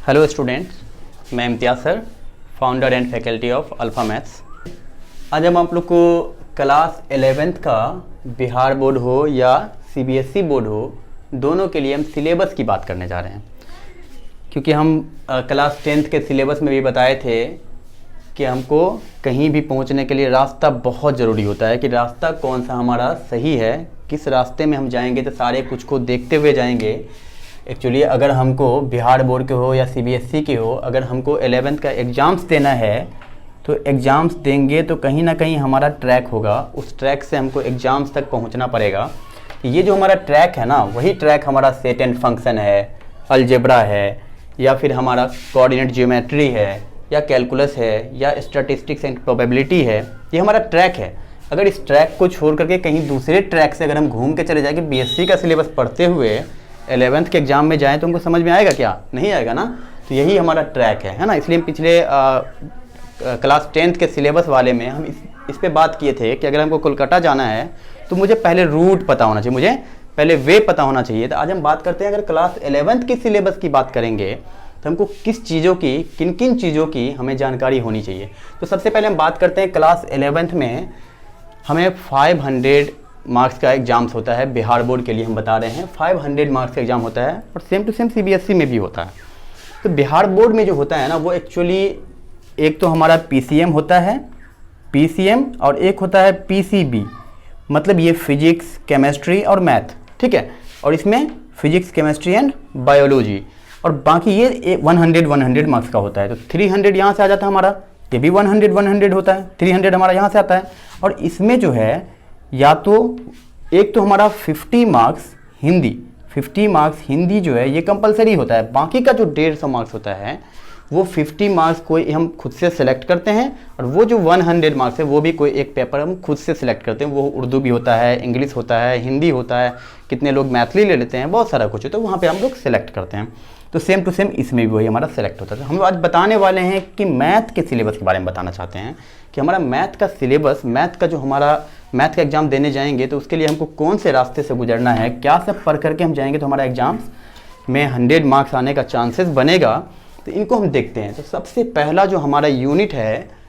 Hello students, मैं Imtiaz sir, founder and faculty of Alpha Maths. आज हम आप लोग को क्लास 11th का बिहार बोर्ड हो या सीबीएसई बोर्ड हो, दोनों के लिए हम सिलेबस की बात करने जा रहे हैं। क्योंकि हम क्लास 10th के सिलेबस में भी बताए थे कि हमको कहीं भी पहुंचने के लिए रास्ता बहुत ज़रूरी होता है कि रास्ता कौन सा हमारा सही है, किस रास्ते में हम जाएंगे तो सारे कुछ को देखते हुए जाएंगे। एक्चुअली अगर हमको बिहार बोर्ड के हो या सीबीएसई के हो, अगर हमको 11th का एग्ज़ाम्स देना है तो एग्ज़ाम्स देंगे तो कहीं ना कहीं हमारा ट्रैक होगा, उस ट्रैक से हमको एग्ज़ाम्स तक पहुंचना पड़ेगा। ये जो हमारा ट्रैक है ना, वही ट्रैक हमारा सेट एंड फंक्शन है, अलजेब्रा है, या फिर हमारा कोऑर्डिनेट ज्योमेट्री है, या कैलकुलस है, या स्टैटिस्टिक्स एंड प्रोबेबिलिटी है। ये हमारा ट्रैक है। अगर इस ट्रैक को छोड़ करके कहीं दूसरे ट्रैक से अगर हम घूम के चले जाएंगे बीएससी का सिलेबस पढ़ते हुए 11th के एग्ज़ाम में जाएं तो हमको समझ में आएगा क्या? नहीं आएगा ना। तो यही हमारा ट्रैक है ना। इसलिए हम पिछले क्लास 10th के सिलेबस वाले में हम इस पे बात किए थे कि अगर हमको कोलकाता जाना है तो मुझे पहले रूट पता होना चाहिए, मुझे पहले वे पता होना चाहिए। तो आज हम बात करते हैं, अगर क्लास 11th के सिलेबस की बात करेंगे तो हमको किस चीज़ों की, किन किन चीज़ों की हमें जानकारी होनी चाहिए। तो सबसे पहले हम बात करते हैं क्लास 11th में हमें 500 मार्क्स का एग्ज़ाम्स होता है। बिहार बोर्ड के लिए हम बता रहे हैं 500 मार्क्स का एग्ज़ाम होता है, और सेम टू सेम सीबीएसई में भी होता है। तो बिहार बोर्ड में जो होता है ना, वो एक्चुअली एक तो हमारा पीसीएम होता है, पीसीएम, और एक होता है पीसीबी, मतलब ये फिजिक्स, केमिस्ट्री और मैथ, ठीक है। और इसमें फिजिक्स, केमिस्ट्री एंड बायोलॉजी, और बाकी ये 100 मार्क्स का होता है। तो 300 यहाँ से आ जाता है हमारा, ये भी 100 होता है, 300 हमारा यहाँ से आता है। और इसमें जो है या तो एक तो हमारा 50 मार्क्स हिंदी, 50 मार्क्स हिंदी जो है ये कंपलसरी होता है। बाकी का जो 150 मार्क्स होता है वो 50 मार्क्स कोई हम खुद से सिलेक्ट करते हैं, और वो जो 100 मार्क्स है वो भी कोई एक पेपर हम खुद से सिलेक्ट करते हैं। वो उर्दू भी होता है, इंग्लिश होता है, हिंदी होता है, कितने लोग मैथिली ले लेते हैं, बहुत सारा कुछ होता है, वहाँ पे हम लोग सेलेक्ट करते हैं। तो सेम टू सेम इसमें भी वही हमारा सेलेक्ट होता है। हम आज बताने वाले हैं कि मैथ के सिलेबस के बारे में बताना चाहते हैं कि हमारा मैथ का सिलेबस, मैथ का जो हमारा मैथ का एग्ज़ाम देने जाएंगे तो उसके लिए हमको कौन से रास्ते से गुजरना है, क्या सब पढ़ करके हम जाएंगे तो हमारा एग्ज़ाम्स में 100 मार्क्स आने का चांसेस बनेगा। तो इनको हम देखते हैं। तो सबसे पहला जो हमारा यूनिट है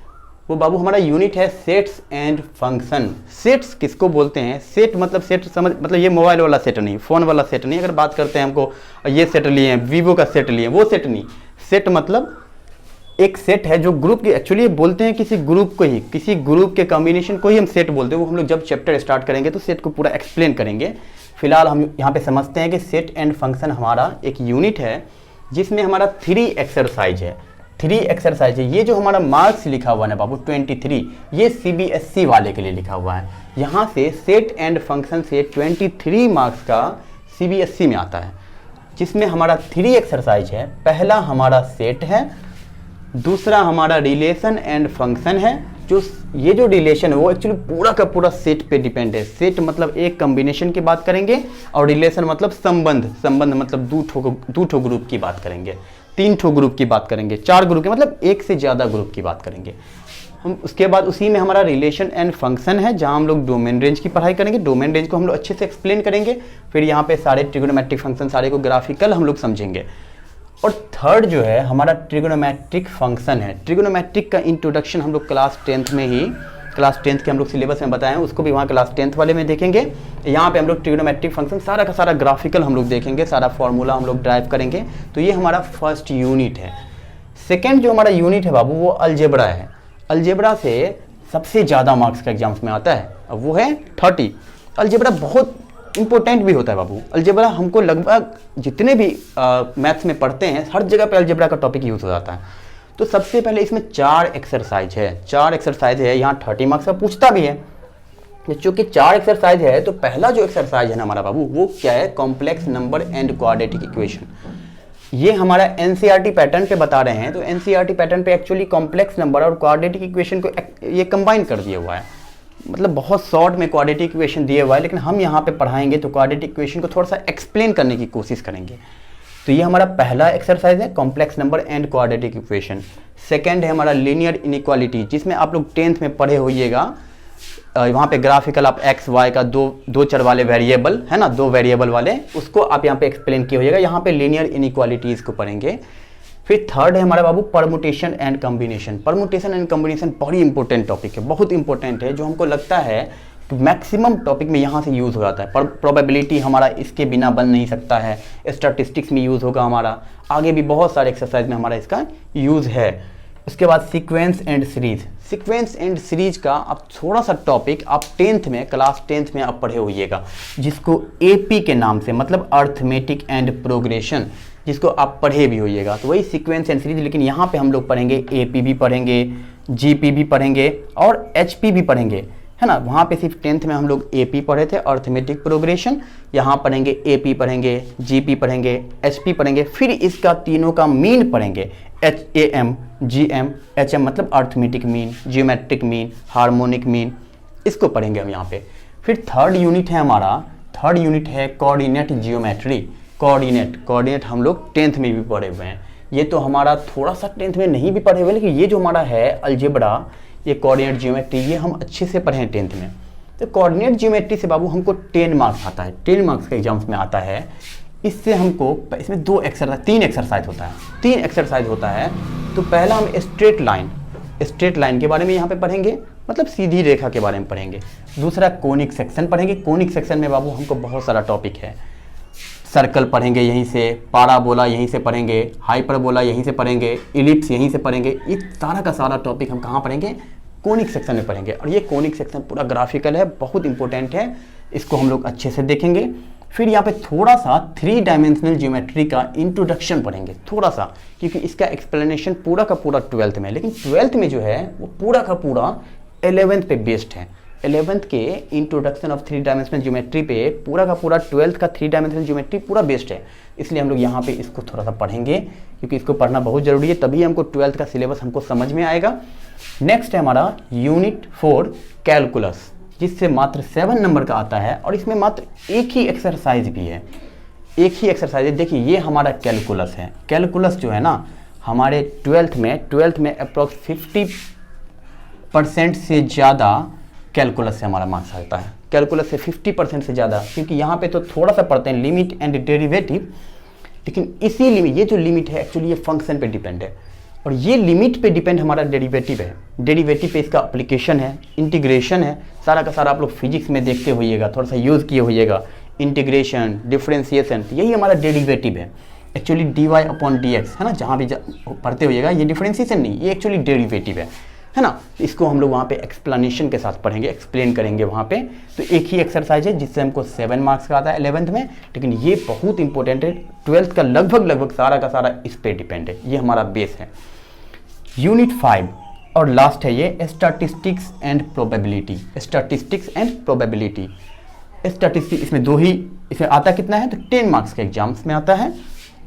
वो बाबू हमारा यूनिट है सेट्स एंड फंक्शन। सेट्स किसको बोलते हैं? सेट मतलब सेट समझ, मतलब ये मोबाइल वाला सेट नहीं, फ़ोन वाला सेट नहीं। अगर बात करते हैं हमको ये सेट लिए हैं, वीवो का सेट लिए हैं, वो सेट नहीं। सेट मतलब एक सेट है जो ग्रुप की, एक्चुअली बोलते हैं किसी ग्रुप को ही, किसी ग्रुप के कॉम्बिनेशन को ही हम सेट बोलते हैं। वो हम लोग जब चैप्टर स्टार्ट करेंगे तो सेट को पूरा एक्सप्लेन करेंगे। फिलहाल हम यहाँ पे समझते हैं कि सेट एंड फंक्शन हमारा एक यूनिट है जिसमें हमारा 3 एक्सरसाइज है। 3 एक्सरसाइज है। ये जो हमारा मार्क्स लिखा हुआ है बाबू 23, ये सीबीएसई वाले के लिए लिखा हुआ है। यहाँ से सेट एंड फंक्शन से 23 मार्क्स का सीबीएसई में आता है, जिसमें हमारा 3 एक्सरसाइज है। पहला हमारा सेट है, दूसरा हमारा रिलेशन एंड फंक्शन है। जो ये जो रिलेशन है वो एक्चुअली पूरा का पूरा सेट पे डिपेंड है। सेट मतलब एक कॉम्बिनेशन की बात करेंगे, और रिलेशन मतलब संबंध, संबंध मतलब दो ठो ग्रुप की बात करेंगे, 3 ठो ग्रुप की बात करेंगे, 4 ग्रुप की, मतलब एक से ज़्यादा ग्रुप की बात करेंगे हम। उसके बाद उसी में हमारा रिलेशन एंड फंक्शन है, जहाँ हम लोग डोमेन रेंज की पढ़ाई करेंगे। डोमेन रेंज को हम लोग अच्छे से एक्सप्लेन करेंगे। फिर यहाँ पे सारे ट्रिगोनोमेट्रिक फंक्शन, सारे को ग्राफिकल हम लोग समझेंगे। और थर्ड जो है हमारा ट्रिगोनोमेट्रिक फंक्शन है। ट्रिगोनोमेट्रिक का इंट्रोडक्शन हम लोग क्लास 10th में ही, क्लास 10th के हम लोग सिलेबस में बताएं, उसको भी वहाँ क्लास 10th वाले में देखेंगे। यहाँ पे हम लोग ट्रिगोनोमेट्रिक फंक्शन सारा का सारा ग्राफिकल हम लोग देखेंगे, सारा फॉर्मूला हम लोग ड्राइव करेंगे। तो ये हमारा फर्स्ट यूनिट है। सेकेंड जो हमारा यूनिट है बाबू वो अलजेब्रा है। अलजेब्रा से सबसे ज़्यादा मार्क्स का एग्जाम्स में आता है, अब वो है 30। अलजेब्रा बहुत इंपॉर्टेंट भी होता है बाबू। अलजेब्रा हमको लगभग जितने भी मैथ्स में पढ़ते हैं हर जगह पे अलजेब्रा का टॉपिक यूज़ हो जाता है। तो सबसे पहले इसमें 4 एक्सरसाइज है, 4 एक्सरसाइज है। यहाँ 30 मार्क्स का पूछता भी है। चूँकि 4 एक्सरसाइज है तो पहला जो एक्सरसाइज है ना हमारा बाबू वो क्या है? Complex number and quadratic equation. ये हमारा एनसीईआरटी पैटर्न पे बता रहे हैं। तो एनसीईआरटी पैटर्न पे एक्चुअली कॉम्प्लेक्स नंबर और क्वाड्रेटिक इक्वेशन को ये कंबाइन कर दिया हुआ है। मतलब बहुत शॉर्ट में क्वाड्रेटिक इक्वेशन दिए हुआ है, लेकिन हम यहाँ पे पढ़ाएंगे तो क्वाड्रेटिक इक्वेशन को थोड़ा सा एक्सप्लेन करने की कोशिश करेंगे। तो ये हमारा पहला एक्सरसाइज है, complex number and quadratic equation. Second है हमारा लीनियर इनइक्वालिटी, जिसमें आप लोग 10th में पढ़े होइएगा। वहाँ पे ग्राफिकल आप एक्स वाई का दो चर वाले वेरिएबल है ना, 2 वेरिएबल वाले, उसको आप यहाँ पे एक्सप्लेन किया होइएगा। यहाँ पे लीनियर इनइक्वालिटीज़ को पढ़ेंगे। फिर थर्ड है हमारा बाबू permutation and combination. Permutation and combination बड़ी इंपॉर्टेंट टॉपिक है, बहुत इंपॉर्टेंट है, जो हमको लगता है कि मैक्सिमम टॉपिक में यहाँ से यूज़ हो जाता है। प्रोबेबिलिटी हमारा इसके बिना बन नहीं सकता है, स्टैटिस्टिक्स में यूज़ होगा हमारा, आगे भी बहुत सारे एक्सरसाइज में हमारा इसका यूज़ है। उसके बाद sequence and series. Sequence and series का अब थोड़ा सा टॉपिक आप 10th में, क्लास 10th में आप पढ़े होइएगा, जिसको एपी के नाम से, मतलब अर्थमेटिक एंड प्रोग्रेशन, जिसको आप पढ़े भी होइएगा। तो वही सीक्वेंस एंड सीरीज, लेकिन यहाँ पे हम लोग पढ़ेंगे एपी भी पढ़ेंगे, जीपी भी पढ़ेंगे और एचपी भी पढ़ेंगे, है ना। वहाँ पे सिर्फ 10th में हम लोग एपी पढ़े थे, अर्थमेटिक प्रोग्रेशन। यहाँ पढ़ेंगे एपी पढ़ेंगे, जीपी पढ़ेंगे, एचपी पढ़ेंगे, फिर इसका तीनों का मीन पढ़ेंगे, एम, जीएम, एचएम, मतलब arithmetic mean, geometric mean, harmonic mean, इसको पढ़ेंगे हम यहाँ पे। फिर थर्ड यूनिट है हमारा, थर्ड यूनिट है कोऑर्डिनेट जियोमेट्री। कोऑर्डिनेट हम लोग 10th में भी पढ़े हुए हैं। ये तो हमारा थोड़ा सा 10th में नहीं भी पढ़े हुए, लेकिन ये जो हमारा है अलजेब्रा, ये कोऑर्डिनेट जियोमेट्री, ये हम अच्छे से पढ़े हैं 10th में। तो कोऑर्डिनेट जियोमेट्री से बाबू हमको 10 मार्क्स आता है, 10 मार्क्स के एग्जाम्स में आता है। इससे हमको, इसमें तीन एक्सरसाइज होता है। तो पहला हम स्ट्रेट लाइन के बारे में यहाँ पे पढ़ेंगे, मतलब सीधी रेखा के बारे में पढ़ेंगे। दूसरा कोनिक सेक्शन पढ़ेंगे। कोनिक सेक्शन में बाबू हमको बहुत सारा टॉपिक है। सर्कल पढ़ेंगे यहीं से, पाराबोला यहीं से पढ़ेंगे, हाइपरबोला यहीं से पढ़ेंगे, इलिप्स यहीं से पढ़ेंगे। ये सारा का सारा टॉपिक हम कहाँ पढ़ेंगे? कोनिक सेक्शन में पढ़ेंगे। और ये कोनिक सेक्शन पूरा ग्राफिकल है, बहुत इंपॉर्टेंट है, इसको हम लोग अच्छे से देखेंगे। फिर यहाँ पे थोड़ा सा 3 डायमेंशनल ज्योमेट्री का इंट्रोडक्शन पढ़ेंगे, थोड़ा सा, क्योंकि इसका एक्सप्लेनेशन पूरा का पूरा 12th में, लेकिन 12th में जो है वो पूरा का पूरा 11th पे बेस्ड है। 11th के इंट्रोडक्शन ऑफ 3 डायमेंशनल ज्योमेट्री पे पूरा का पूरा 12th का 3 डायमेंशनल ज्योमेट्री पूरा बेस्ड है। इसलिए हम लोग यहाँ पे इसको थोड़ा सा पढ़ेंगे, क्योंकि इसको पढ़ना बहुत ज़रूरी है, तभी हमको 12th का सिलेबस हमको समझ में आएगा। नेक्स्ट है हमारा यूनिट 4 कैलकुलस, जिससे मात्र 7 नंबर का आता है, और इसमें मात्र एक ही एक्सरसाइज भी है, एक ही एक्सरसाइज है। देखिए ये हमारा कैलकुलस है। कैलकुलस जो है ना हमारे 12th में अप्रॉक्स 50% से ज़्यादा कैलकुलस से हमारा मार्क्स आता है। कैलकुलस से 50% से ज़्यादा, क्योंकि यहाँ पे तो थोड़ा सा पढ़ते हैं लिमिट एंड डेरिवेटिव, लेकिन इसी लिमिट, ये जो लिमिट है एक्चुअली ये फंक्शन पे डिपेंड है, और ये लिमिट पे डिपेंड हमारा डेरिवेटिव है। डेरिवेटिव पे इसका एप्लीकेशन है, इंटीग्रेशन है, सारा का सारा आप लोग फिजिक्स में देखते होइएगा, थोड़ा सा यूज़ किए होइएगा, इंटीग्रेशन, डिफरेंशिएशन, यही हमारा डेरिवेटिव है। एक्चुअली dy/dx है ना, जहाँ भी पढ़ते होइएगा, ये डिफरेंशिएशन नहीं, ये एक्चुअली डेरिवेटिव है ना। इसको हम लोग वहाँ पे एक्सप्लेनेशन के साथ पढ़ेंगे, एक्सप्लेन करेंगे वहाँ पे। तो एक ही एक्सरसाइज है जिससे हमको 7 मार्क्स का आता है 11th में, लेकिन ये बहुत इंपॉर्टेंट है। 12th का लगभग सारा का सारा इस पे डिपेंड है, ये हमारा बेस है। यूनिट 5 और लास्ट है ये स्टैटिस्टिक्स एंड प्रोबेबिलिटी। स्टैटिस्टिक्स इसमें दो ही, इसमें आता कितना है तो 10 मार्क्स के एग्जाम्स में आता है,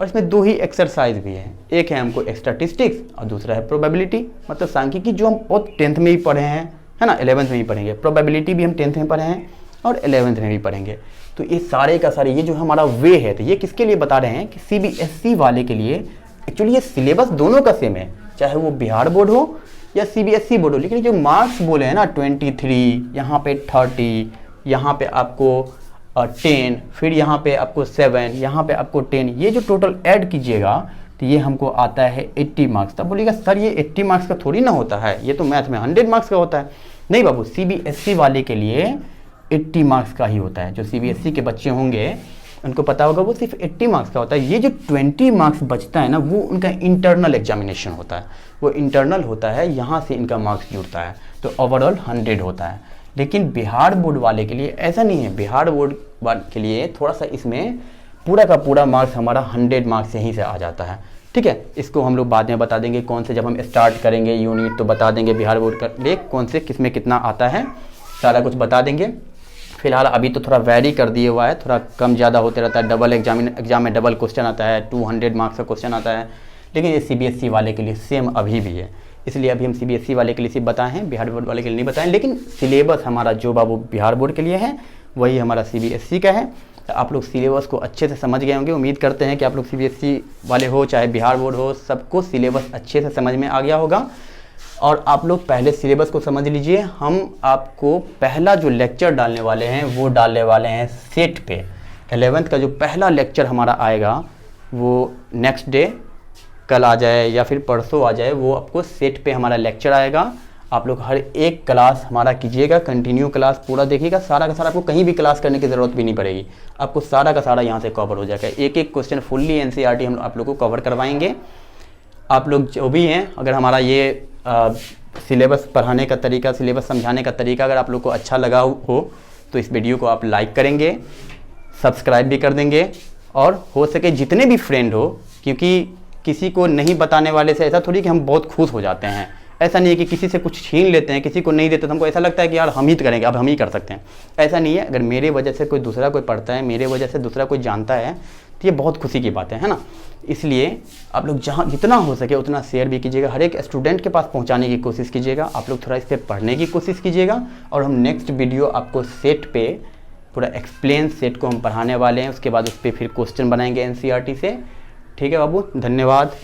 और इसमें 2 ही एक्सरसाइज भी है। एक है हमको स्टैटिस्टिक्स और दूसरा है प्रोबेबिलिटी, मतलब सांख्यिकी, जो हम बहुत 10th में ही पढ़े हैं, है ना, 11th में ही पढ़ेंगे। प्रोबेबिलिटी भी हम 10th में पढ़े हैं और 11th में भी पढ़ेंगे। तो ये सारे का सारे, ये जो हमारा वे है, तो ये किसके लिए बता रहे हैं कि CBSE वाले के लिए। एक्चुअली ये सिलेबस दोनों का सेम है, चाहे वो बिहार बोर्ड हो या CBSE बोर्ड हो, लेकिन जो मार्क्स बोले हैं ना 23, यहाँ पे 30, यहाँ पे आपको 10, फिर यहाँ पे आपको 7, यहाँ पे आपको 10, ये जो टोटल ऐड कीजिएगा तो ये हमको आता है 80 मार्क्स। तब बोलिएगा सर ये 80 मार्क्स का थोड़ी ना होता है, ये तो मैथ में 100 मार्क्स का होता है। नहीं बाबू, CBSE वाले के लिए 80 मार्क्स का ही होता है। जो CBSE के बच्चे होंगे उनको पता होगा वो सिर्फ 80 मार्क्स का होता है। ये जो 20 मार्क्स बचता है ना, वो उनका इंटरनल एग्जामिनेशन होता है, वो इंटरनल होता है, यहाँ से इनका मार्क्स जुड़ता है, तो ओवरऑल 100 होता है। लेकिन बिहार बोर्ड वाले के लिए ऐसा नहीं है। बिहार बोर्ड के लिए थोड़ा सा इसमें पूरा का पूरा मार्क्स हमारा 100 मार्क्स यहीं से आ जाता है। ठीक है, इसको हम लोग बाद में बता देंगे, कौन से जब हम स्टार्ट करेंगे यूनिट तो बता देंगे बिहार बोर्ड का लिए कौन से किस में कितना आता है, सारा कुछ बता देंगे। फिलहाल अभी तो थोड़ा वैरी कर दिए हुआ है, थोड़ा कम ज़्यादा होते रहता है। डबल एग्जाम में डबल क्वेश्चन आता है, 200 मार्क्स का क्वेश्चन आता है, लेकिन ये CBSE वाले के लिए सेम अभी भी है। इसलिए अभी हम CBSE वाले के लिए सिर्फ बताएं हैं, बिहार बोर्ड वाले के लिए नहीं बताएं। लेकिन सिलेबस हमारा जो बाबू बिहार बोर्ड के लिए है वही हमारा CBSE का है। तो आप लोग सिलेबस को अच्छे से समझ गए होंगे। उम्मीद करते हैं कि आप लोग CBSE वाले हो चाहे बिहार बोर्ड हो, सबको सिलेबस अच्छे से समझ में आ गया होगा। और आप लोग पहले सिलेबस को समझ लीजिए। हम आपको पहला जो लेक्चर डालने वाले हैं वो डालने वाले हैं सेट पे। 11th का जो पहला लेक्चर हमारा आएगा वो नेक्स्ट डे कल आ जाए या फिर परसों आ जाए, वो आपको सेट पे हमारा लेक्चर आएगा। आप लोग हर एक क्लास हमारा कीजिएगा, कंटिन्यू क्लास पूरा देखिएगा, सारा का सारा, आपको कहीं भी क्लास करने की ज़रूरत भी नहीं पड़ेगी, आपको सारा का सारा यहाँ से कवर हो जाएगा। एक एक क्वेश्चन फुल्ली एनसीईआरटी हम आप लोग को कवर करवाएंगे। आप लोग जो भी हैं, अगर हमारा ये सिलेबस पढ़ाने का तरीका, सिलेबस समझाने का तरीका अगर आप लोग को अच्छा लगा हो तो इस वीडियो को आप लाइक करेंगे, सब्सक्राइब भी कर देंगे, और हो सके जितने भी फ्रेंड हो, क्योंकि किसी को नहीं बताने वाले से ऐसा थोड़ी कि हम बहुत खुश हो जाते हैं। ऐसा नहीं है कि किसी से कुछ छीन लेते हैं, किसी को नहीं देते तो हमको ऐसा लगता है कि यार हम ही करेंगे, अब हम ही कर सकते हैं। ऐसा नहीं है। अगर मेरे वजह से कोई दूसरा कोई पढ़ता है, मेरे वजह से दूसरा कोई जानता है, तो ये बहुत खुशी की बात है ना। इसलिए आप लोग जहाँ जितना हो सके उतना शेयर भी कीजिएगा, हर एक स्टूडेंट के पास पहुँचाने की कोशिश कीजिएगा। आप लोग थोड़ा इस पर पढ़ने की कोशिश कीजिएगा, और हम नेक्स्ट वीडियो आपको सेट पे पूरा एक्सप्लेन सेट को हम पढ़ाने वाले हैं। उसके बाद उस पर फिर क्वेश्चन बनाएंगे एनसीईआरटी से। ठीक है बाबू, धन्यवाद।